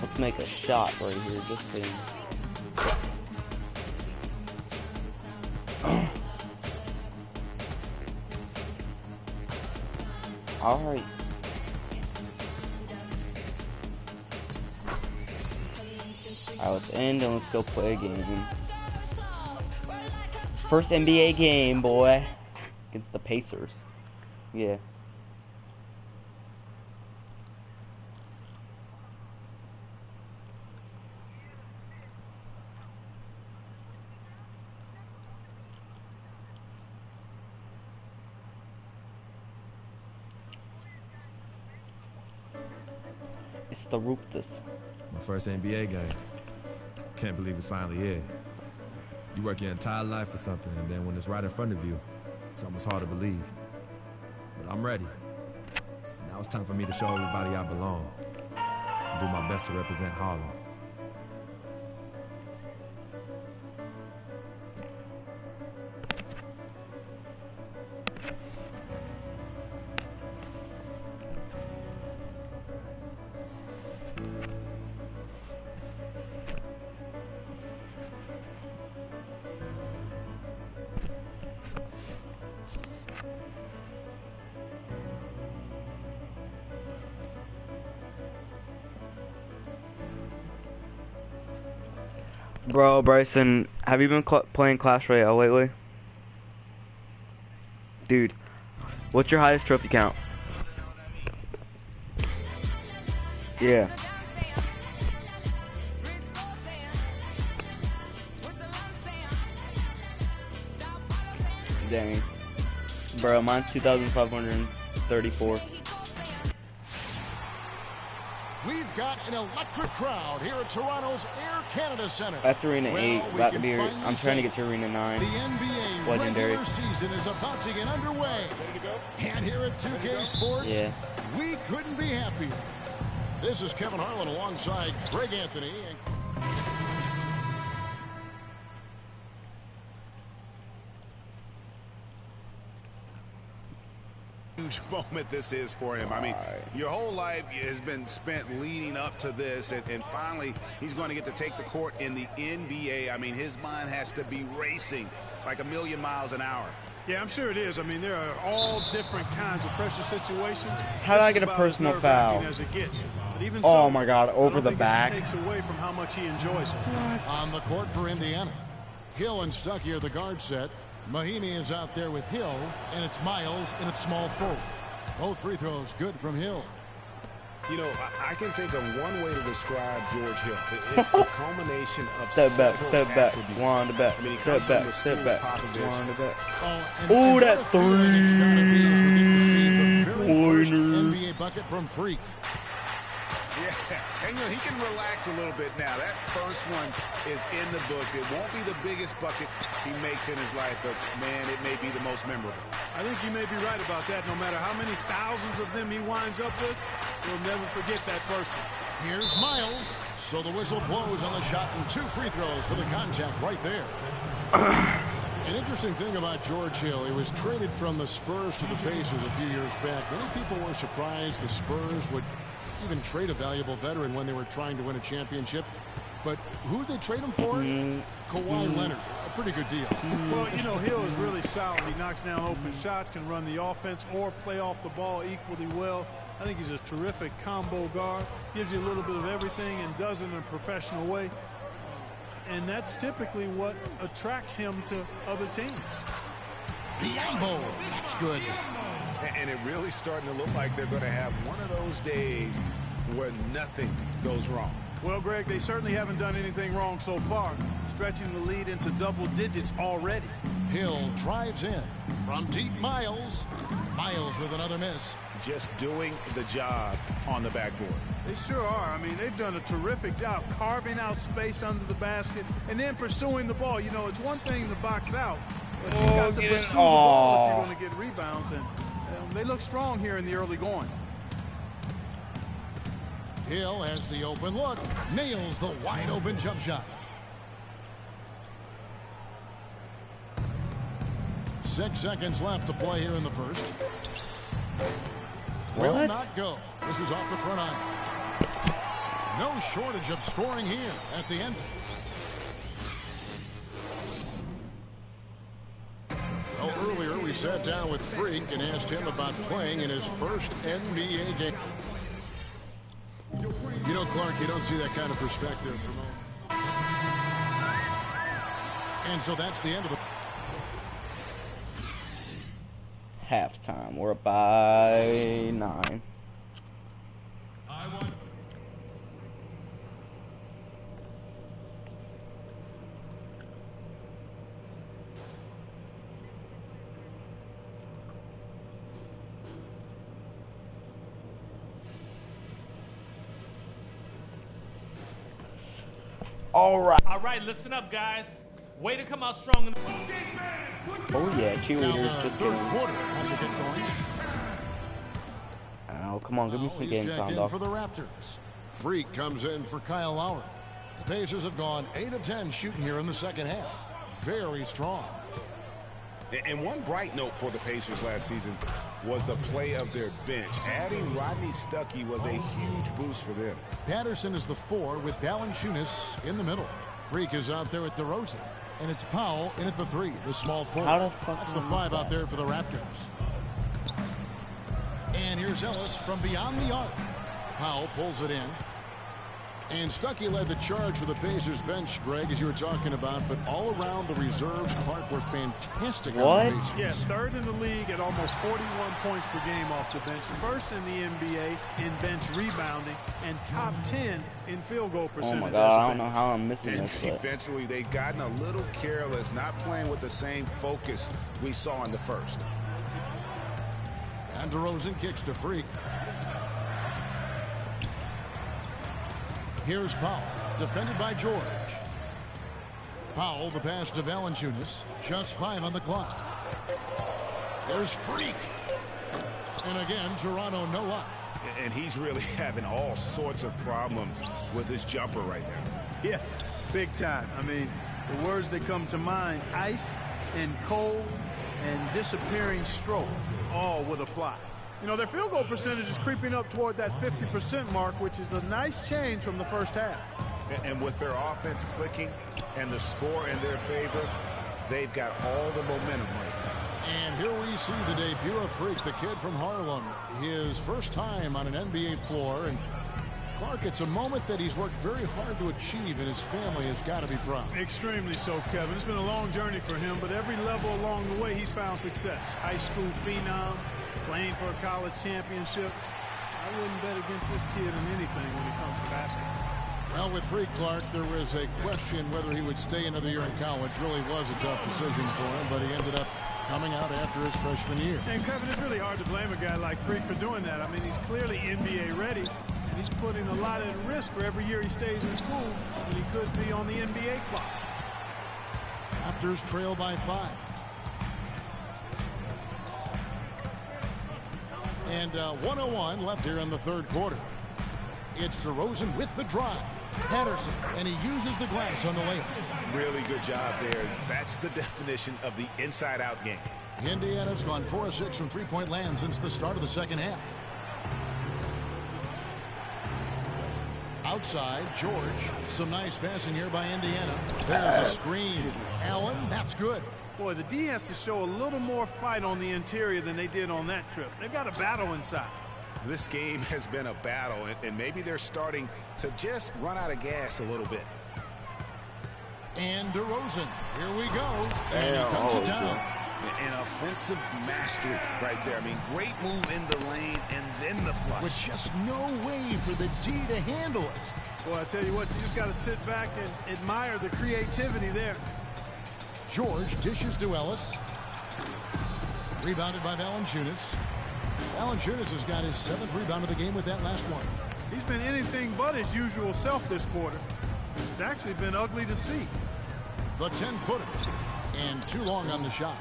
Let's make a shot right here, just kidding. Alright. Alright, let's end and let's go play a game. First NBA game, boy. Against the Pacers. Yeah. It's the Ruptus. My first NBA game. Can't believe it's finally here. You work your entire life for something, and then when it's right in front of you, it's almost hard to believe. But I'm ready. And now it's time for me to show everybody I belong. And do my best to represent Harlem. Bro, Bryson, have you been playing Clash Royale lately? Dude, what's your highest trophy count? Yeah. Dang. Bro, mine's 2,534. We've got an electric crowd here at Toronto's Air Canada Centre. That's Arena 8. About to be, I'm trying to get to Arena 9. The NBA Legendary regular season is about to get underway. And here at 2K Sports, we couldn't be happier. This is Kevin Harlan alongside Greg Anthony. Huge moment this is for him. I mean, your whole life has been spent leading up to this, and finally he's going to get to take the court in the NBA. I mean, his mind has to be racing like a million miles an hour. Yeah, I'm sure it is. I mean, there are all different kinds of pressure situations. How did I get a personal foul? As it gets. But even oh so, my God, over the back. It takes away from how much he enjoys it. What? On the court for Indiana, Hill and Stuckey are the guard set. Mahinmi is out there with Hill, and it's Miles in its small forward. Both free throws good from Hill. You know, I can think of one way to describe George Hill. It's the culmination of step back, one to back, I mean, step back, one to back. Oh, that three. NBA bucket from Freak. Yeah, and you know, he can relax a little bit now. That first one is in the books. It won't be the biggest bucket he makes in his life, but man, it may be the most memorable. I think you may be right about that. No matter how many thousands of them he winds up with, he'll never forget that first one. Here's Miles. So the whistle blows on the shot and 2 free throws for the contact right there. An interesting thing about George Hill, he was traded from the Spurs to the Pacers a few years back. Many people were surprised the Spurs would even trade a valuable veteran when they were trying to win a championship. But who did they trade him for? Kawhi Leonard. A pretty good deal. Well, you know, Hill is really solid. He knocks down open shots, can run the offense or play off the ball equally well. I think he's a terrific combo guard. Gives you a little bit of everything and does it in a professional way. And that's typically what attracts him to other teams. Biombo. That's good. And it really starting to look like they're going to have one of those days where nothing goes wrong. Well, Greg, they certainly haven't done anything wrong so far, stretching the lead into double digits already. Hill drives in from deep. Miles with another miss. Just doing the job on the backboard. They sure are. I mean, they've done a terrific job carving out space under the basket and then pursuing the ball. You know, it's one thing to box out, but you got to pursue the ball if you're going to get rebounds. And they look strong here in the early going. Hill has the open look, nails the wide open jump shot. 6 seconds left to play here in the first. Will not go. This is off the front iron. No shortage of scoring here at the end. Well, earlier we sat down with Freak and asked him about playing in his first NBA game. You know, Clark, you don't see that kind of perspective from him. And so that's the end of the halftime. We're up by 9. All right, listen up, guys. Way to come out strong in the Oh yeah, cheerleaders just third getting. quarter. Oh, come on, give me some He's game checked sound in off. for the Raptors. Freak comes in for Kyle Lowry. The Pacers have gone 8 of 10 shooting here in the second half. Very strong. And one bright note for the Pacers last season was the play of their bench. Adding Rodney Stuckey was a huge boost for them. Patterson is the 4 with Valanciunas in the middle. Freak is out there at DeRozan. And it's Powell in at the 3, the small forward. How the fuck That's the is 5 that? out there for the Raptors. And here's Ellis from beyond the arc. Powell pulls it in. And Stuckey led the charge for the Pacers bench, Greg, as you were talking about. But all around, the reserves, Clark, were fantastic What? on the Pacers. Yeah, third in the league at almost 41 points per game off the bench. First in the NBA in bench rebounding and top 10 in field goal Oh percentage. my as god, a I don't bench. know how I'm missing And this. But defensively, they've gotten a little careless, not playing with the same focus we saw in the first. And DeRozan kicks to Freak. Here's Powell, defended by George. Powell, the pass to Valanciunas. Just 5 on the clock. There's Freak. And again, Toronto no luck. And he's really having all sorts of problems with his jumper right now. Yeah, big time. I mean, the words that come to mind, ice and cold and disappearing stroke, all would apply. You know, their field goal percentage is creeping up toward that 50% mark, which is a nice change from the first half. And with their offense clicking and the score in their favor, they've got all the momentum right now. And here we see the debut of Freak, the kid from Harlem. His first time on an NBA floor. And Clark, it's a moment that he's worked very hard to achieve, and his family has got to be proud. Extremely so, Kevin. It's been a long journey for him, but every level along the way, he's found success. High school phenom, playing for a college championship. I wouldn't bet against this kid in anything when it comes to basketball. Well, with Freak, Clark, there was a question whether he would stay another year in college. Really was a tough decision for him, but he ended up coming out after his freshman year. And Kevin, it's really hard to blame a guy like Freak for doing that. I mean, he's clearly NBA ready, and he's putting a lot at risk for every year he stays in school when he could be on the NBA clock. Raptors trail by 5. And 1:01 left here in the third quarter. It's DeRozan with the drive. Patterson, and he uses the glass on the layup. Really good job there. That's the definition of the inside-out game. Indiana's gone 4 of 6 from three-point land since the start of the second half. Outside, George. Some nice passing here by Indiana. There's a screen. Allen, that's good. Boy, the D has to show a little more fight on the interior than they did on that trip. They've got a battle inside. This game has been a battle, and maybe they're starting to just run out of gas a little bit. And DeRozan, here we go. And he dumps it down. An offensive mastery right there. I mean, great move in the lane and then the flush. With just no way for the D to handle it. Boy, I tell you what, you just got to sit back and admire the creativity there. George dishes to Ellis. Rebounded by Valanciunas. Valanciunas has got his 7th rebound of the game with that last one. He's been anything but his usual self this quarter. It's actually been ugly to see. The 10-footer. And too long on the shot.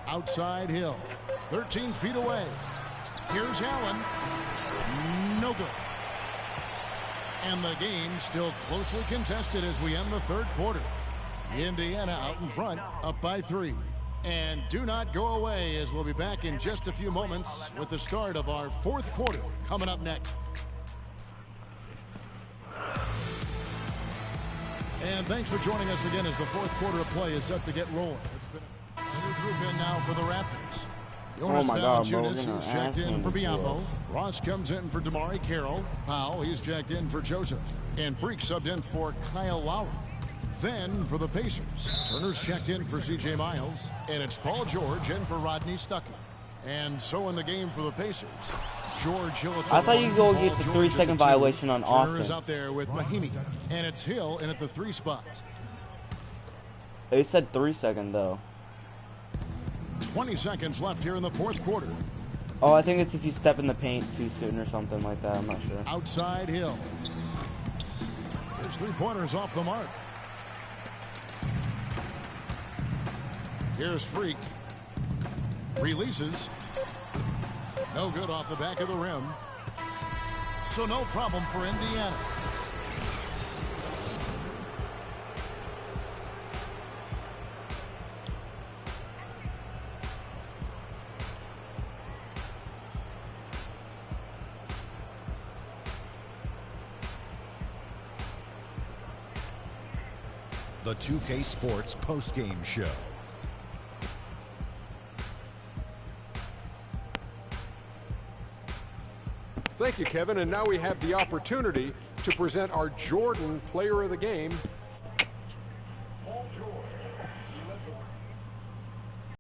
Outside Hill. 13 feet away. Here's Allen. No good. And the game still closely contested as we end the third quarter. Indiana out in front, up by 3. And do not go away, as we'll be back in just a few moments with the start of our fourth quarter coming up next. And thanks for joining us again as the fourth quarter of play is set to get rolling. It's been a new group in now for the Raptors. Jonas my God, bro, Valanciunas, we're who's gonna checked ask in him for this Biyombo. year. Ross comes in for Damari Carroll. Powell, he's checked in for Joseph. And Freak subbed in for Kyle Lowry. Then for the Pacers, Turner's checked in for C.J. Miles. And it's Paul George in for Rodney Stuckey. And so in the game for the Pacers, George Hill at the I thought you one, go Paul get the George 3 at second the 2. violation on Turner offense. is out there with Mahinmi. And it's Hill in at the 3 spot. It said 3 second though. 20 seconds left here in the fourth quarter. Oh, I think it's if you step in the paint too soon or something like that. I'm not sure. Outside Hill. His 3-pointers off the mark. Here's Freak. Releases. No good off the back of the rim. So no problem for Indiana. The 2K Sports postgame show. Thank you, Kevin. And now we have the opportunity to present our Jordan Player of the Game,